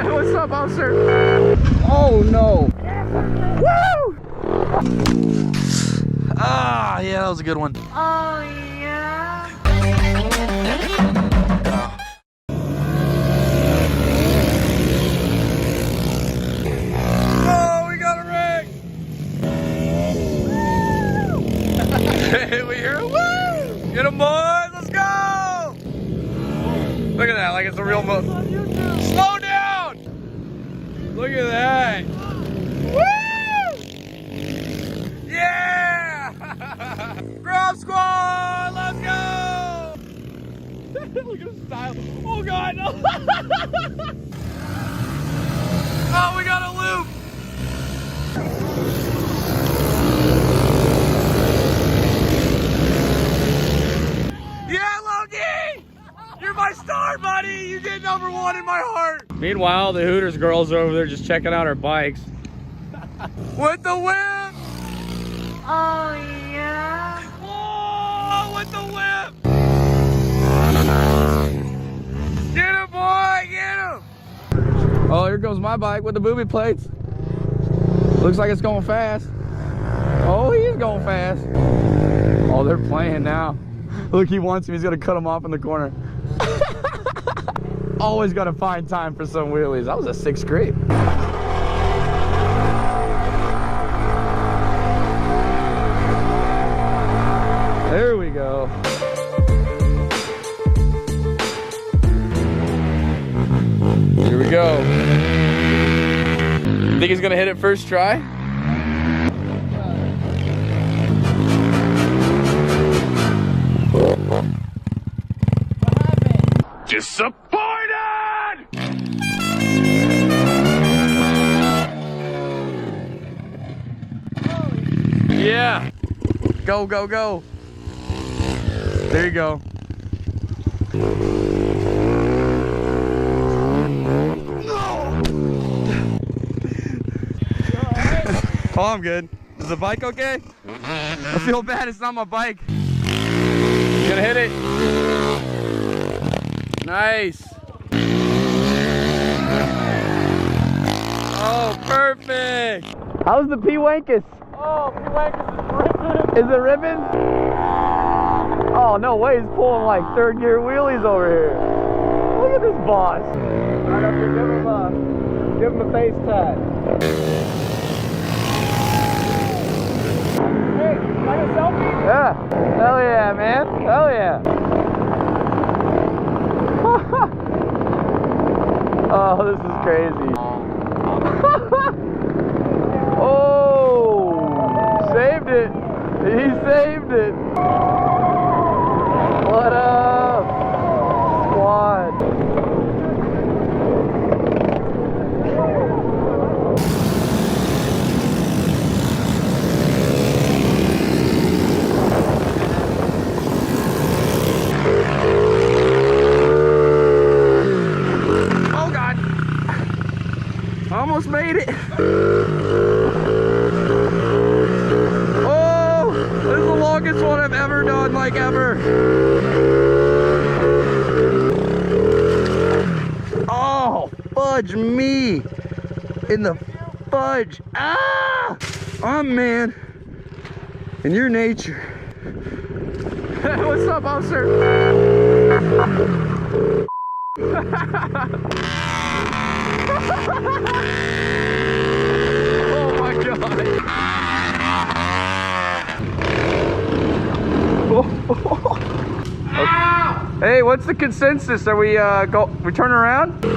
What's up, officer? Oh no. Woo! Ah, yeah, that was a good one. Oh yeah. Oh, we got a wreck. Hey, we hear a woo! Get him, boys! Let's go! Look at that, like it's a real motor. Slow down! Look at that! Woo! Yeah! Grom squad! Let's go! Look at his style. Oh god, no! Oh, we got a loop! Yeah, Loki! You're my star, buddy! You get #1 in my heart! Meanwhile, the Hooters girls are over there just checking out our bikes. With the whip! Oh yeah. Oh, with the whip! Get him, boy! Get him! Oh, here goes my bike with the booby plates. Looks like it's going fast. Oh, he's going fast. Oh, they're playing now. Look, he wants him. He's gonna cut him off in the corner. Always gotta find time for some wheelies. That was a 6th grade. There we go. Here we go. Think he's gonna hit it first try? Disappointed! Yeah. Go, go, go. There you go. Oh, I'm good. Is the bike okay? I feel bad, it's not my bike. You gonna hit it? Nice. Oh, perfect. How's the P-Wankus? Oh, P-Wankus is ripping. Is it ripping? Oh, no way, he's pulling like 3rd gear wheelies over here. Look at this boss. Right up here, give him a face tag. Hey, like a selfie? Yeah. Hell yeah, man. Hell yeah. Oh, this is crazy. Oh, saved it. He saved it. What up, squad? Almost made it. Oh, this is the longest one I've ever done, like ever. Oh, fudge me in the fudge. Ah, I'm man in your nature. What's up, officer? Oh my god. Okay. Hey, what's the consensus? Are we we turn around? Oh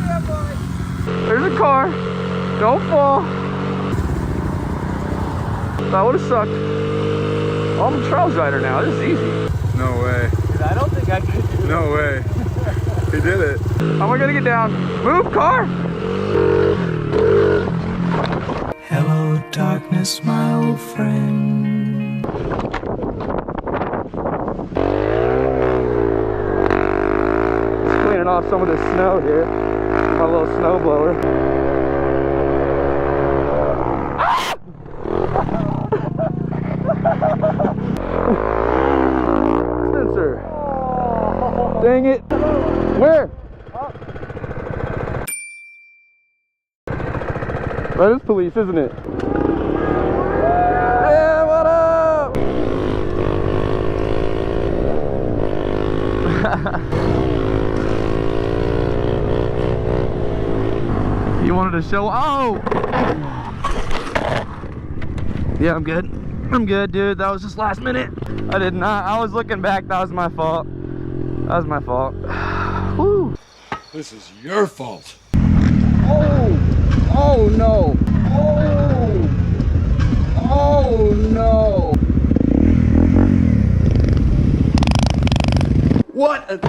yeah, boy. There's a car. Don't fall. That would have sucked. Oh, I'm a Charles rider now. This is easy. No way. Dude, I don't think I could do it. No way. He did it. How am I gonna get down? Move, car! Hello, darkness, my old friend. Just cleaning off some of this snow here with my little snow blower. Sensor. Dang it. Where? That is police, isn't it? Yeah, what up? You wanted to show? Oh! Yeah, I'm good. I'm good, dude. That was just last minute. I did not. I was looking back. That was my fault. That was my fault. Woo. This is your fault. Oh! Oh no! Oh! Oh no! What an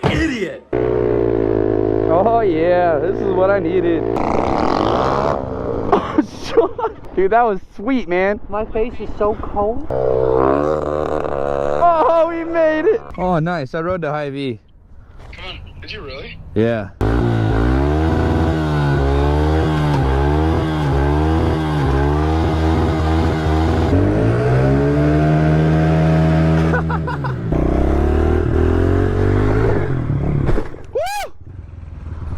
idiot! Oh yeah, this is what I needed. Oh, Sean. Dude, that was sweet, man. My face is so cold. Oh, we made it. Oh, nice. I rode to Hy-Vee. Come on, did you really? Yeah. Woo!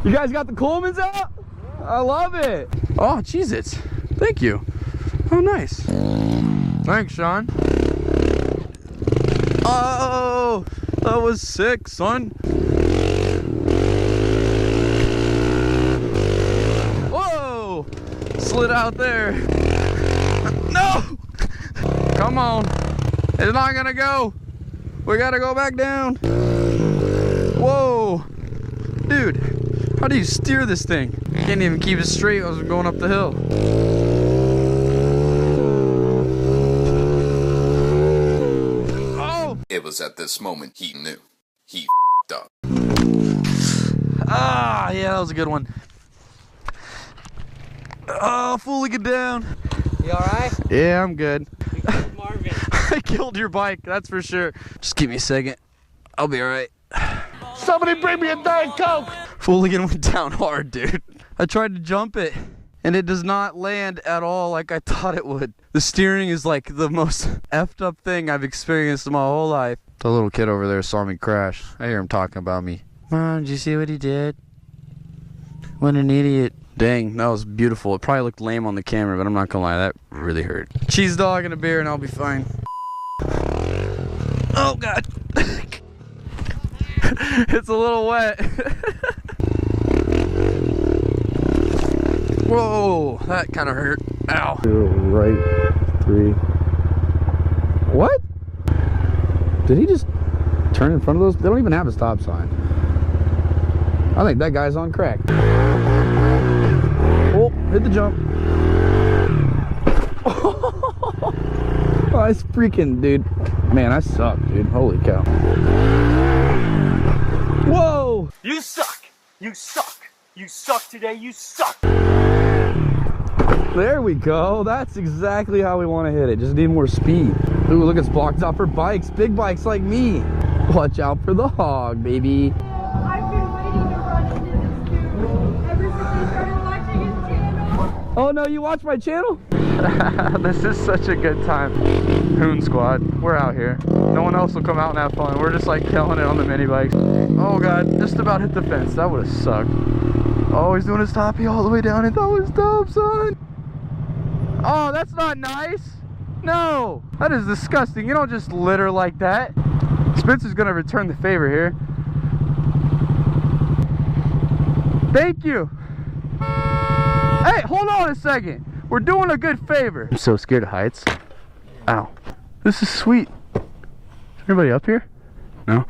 You guys got the Colemans out? I love it. Oh, Jesus. Thank you. Oh, nice. Thanks, Sean. Oh, that was sick, son. Whoa! Slid out there. No! Come on. It's not gonna go. We gotta go back down. Whoa. Dude, how do you steer this thing? Can't even keep it straight. I was going up the hill. It was at this moment he knew. He f***ed up. Ah, yeah, that was a good one. Oh, Fooligan down. You alright? Yeah, I'm good. You killed Marvin. I killed your bike, that's for sure. Just give me a second. I'll be alright. Somebody bring me a Diet Coke! Fooligan went down hard, dude. I tried to jump it, and it does not land at all like I thought it would. The steering is like the most effed up thing I've experienced in my whole life. The little kid over there saw me crash. I hear him talking about me. Mom, did you see what he did? What an idiot. Dang, that was beautiful. It probably looked lame on the camera, but I'm not gonna lie, that really hurt. Cheese dog and a beer and I'll be fine. Oh God. It's a little wet. Whoa, that kind of hurt. Ow. Right, 3. What? Did he just turn in front of those? They don't even have a stop sign. I think that guy's on crack. Oh, hit the jump. Oh, that's freaking, dude. Man, I suck, dude. Holy cow. Whoa! You suck! You suck! You suck today, you suck! There we go. That's exactly how we want to hit it. Just need more speed. Ooh, look, it's blocked out for bikes. Big bikes like me. Watch out for the hog, baby. I've been waiting to run into this dude ever since I started watching his channel. Oh no, you watch my channel? This is such a good time. Hoon Squad, we're out here. No one else will come out and have fun. We're just like killing it on the mini bikes. Oh God, just about hit the fence. That would have sucked. Oh, he's doing his toppy all the way down, and that was dope, son. Oh, that's not nice. No, that is disgusting. You don't just litter like that. Spencer's gonna return the favor here. Thank you. Hey, hold on a second. We're doing a good favor. I'm so scared of heights. Ow. This is sweet. Is anybody up here? No?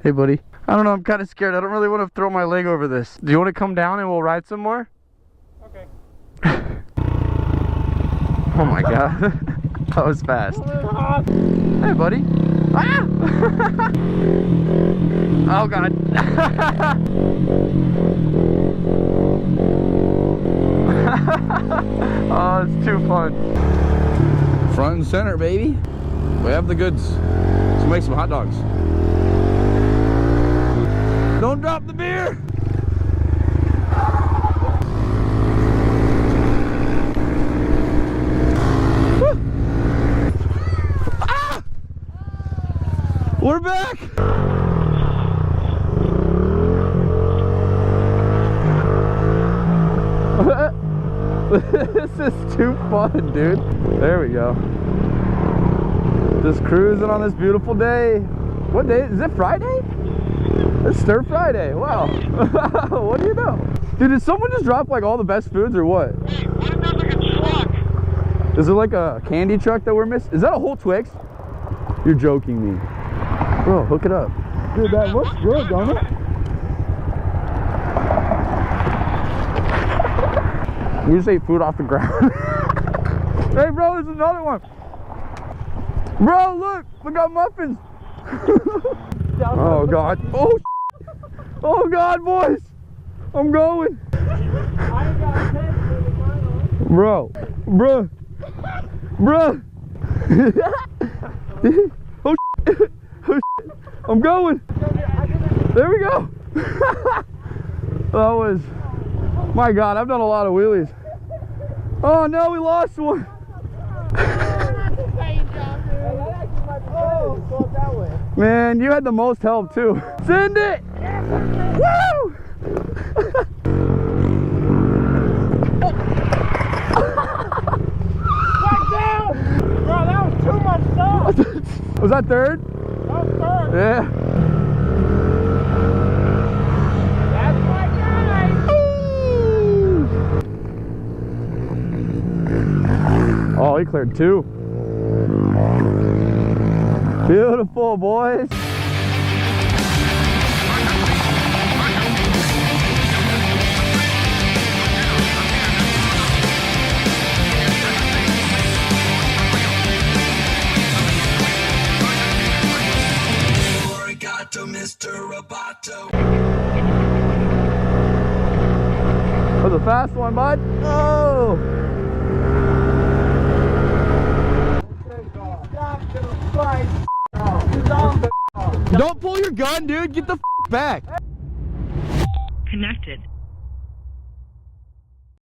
Hey, buddy. I don't know. I'm kind of scared. I don't really want to throw my leg over this. Do you want to come down and we'll ride some more? Okay. Oh my God. That was fast. Hey, buddy. Ah! Oh God. Oh, it's too fun. Front and center, baby. We have the goods. Let's make some hot dogs. Don't drop the beer. Woo. Ah! We're back. This is too fun, dude. There we go. Just cruising on this beautiful day. What day? Is it Friday? It's Stir Friday. Wow. What do you know? Dude, did someone just drop like all the best foods or what? Hey, what if there's like a truck? Is it like a candy truck that we're missing? Is that a whole Twix? You're joking me. Bro, hook it up. Dude, that looks good, don't it? We just ate food off the ground. Hey, bro, there's another one. Bro, look, we got muffins. Oh, God. Oh, oh, God, boys. I'm going. Bro, bro, bro. Oh, shit. Oh, shit. I'm going. There we go. That was, my God, I've done a lot of wheelies. Oh no, we lost one. Man, you had the most help too. Send it. Woo! Back down! Bro, that was too much stuff. Was that third? That was third. Yeah. That's my guy. Oh, he cleared two. Beautiful, boys. That was a fast one, bud. Oh! Don't pull your gun, dude. Get the f back. Connected.